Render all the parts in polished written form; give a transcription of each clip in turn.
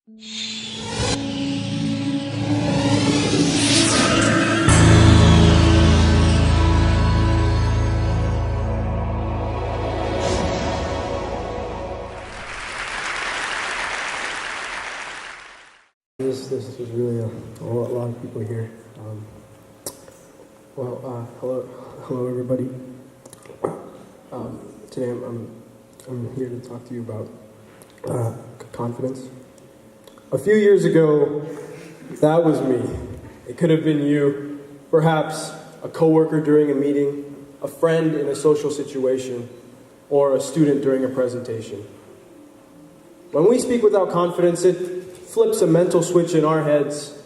This is really a lot of people here. Hello everybody. Today I'm here to talk to you about confidence. A few years ago, that was me. It could have been you, perhaps a coworker during a meeting, a friend in a social situation, or a student during a presentation. When we speak without confidence, it flips a mental switch in our heads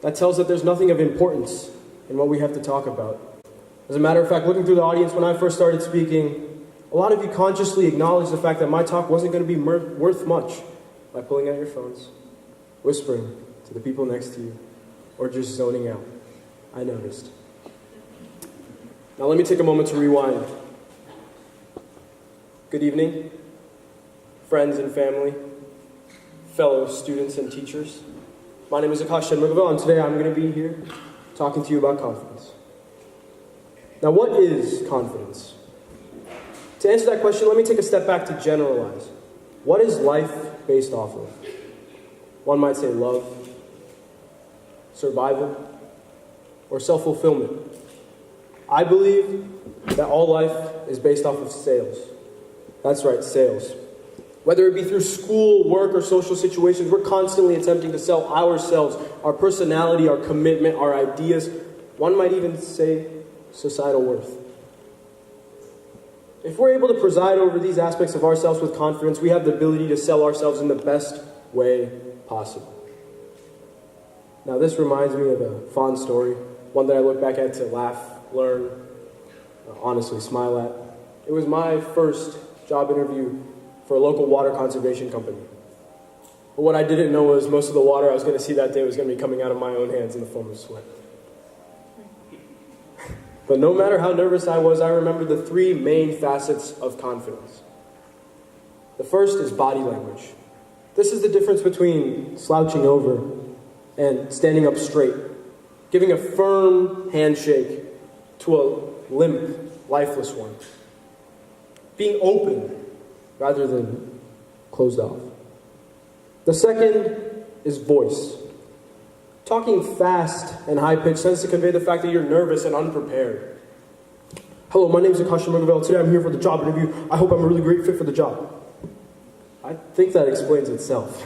that tells that there's nothing of importance in what we have to talk about. As a matter of fact, looking through the audience when I first started speaking, a lot of you consciously acknowledged the fact that my talk wasn't going to be worth much by pulling out your phones, whispering to the people next to you, or just zoning out. I noticed. Now let me take a moment to rewind. Good evening, friends and family, fellow students and teachers. My name is Aakash Shanmugavel, and today I'm going to be here talking to you about confidence. Now, what is confidence? To answer that question, let me take a step back to generalize. What is life based off of? One might say love, survival, or self-fulfillment. I believe that all life is based off of sales. That's right, sales. Whether it be through school, work, or social situations, we're constantly attempting to sell ourselves, our personality, our commitment, our ideas. One might even say societal worth. If we're able to preside over these aspects of ourselves with confidence, we have the ability to sell ourselves in the best way possible. Now, this reminds me of a fond story, one that I look back at to laugh, learn, honestly smile at. It was my first job interview for a local water conservation company. But what I didn't know was most of the water I was going to see that day was going to be coming out of my own hands in the form of sweat. But no matter how nervous I was, I remember the three main facets of confidence. The first is body language. This is the difference between slouching over and standing up straight, giving a firm handshake to a limp, lifeless one. Being open rather than closed off. The second is voice. Talking fast and high-pitched tends to convey the fact that you're nervous and unprepared. Hello, my name is Aakash Shanmugavel. Today I'm here for the job interview. I hope I'm a really great fit for the job. I think that explains itself.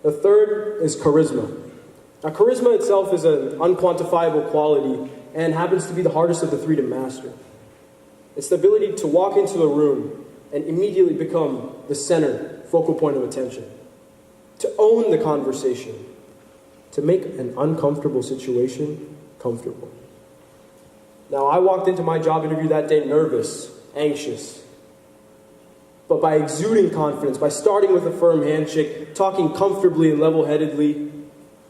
The third is charisma. Now, charisma itself is an unquantifiable quality and happens to be the hardest of the three to master. It's the ability to walk into a room and immediately become the center, focal point of attention. To own the conversation. To make an uncomfortable situation comfortable. Now, I walked into my job interview that day nervous, anxious. But by exuding confidence, by starting with a firm handshake, talking comfortably and level-headedly,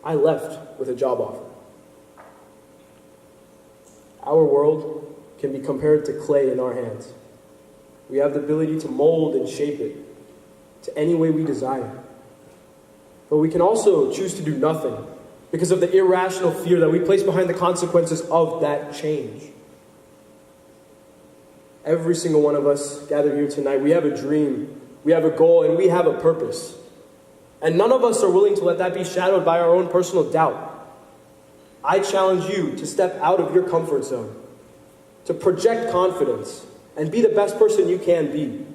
I left with a job offer. Our world can be compared to clay in our hands. We have the ability to mold and shape it to any way we desire. But we can also choose to do nothing because of the irrational fear that we place behind the consequences of that change. Every single one of us gathered here tonight, we have a dream, we have a goal, and we have a purpose. And none of us are willing to let that be shadowed by our own personal doubt. I challenge you to step out of your comfort zone, to project confidence, and be the best person you can be.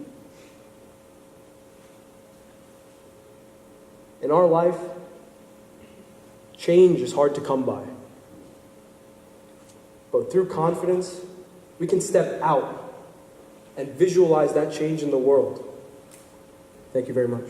In our life, change is hard to come by. But through confidence, we can step out and visualize that change in the world. Thank you very much.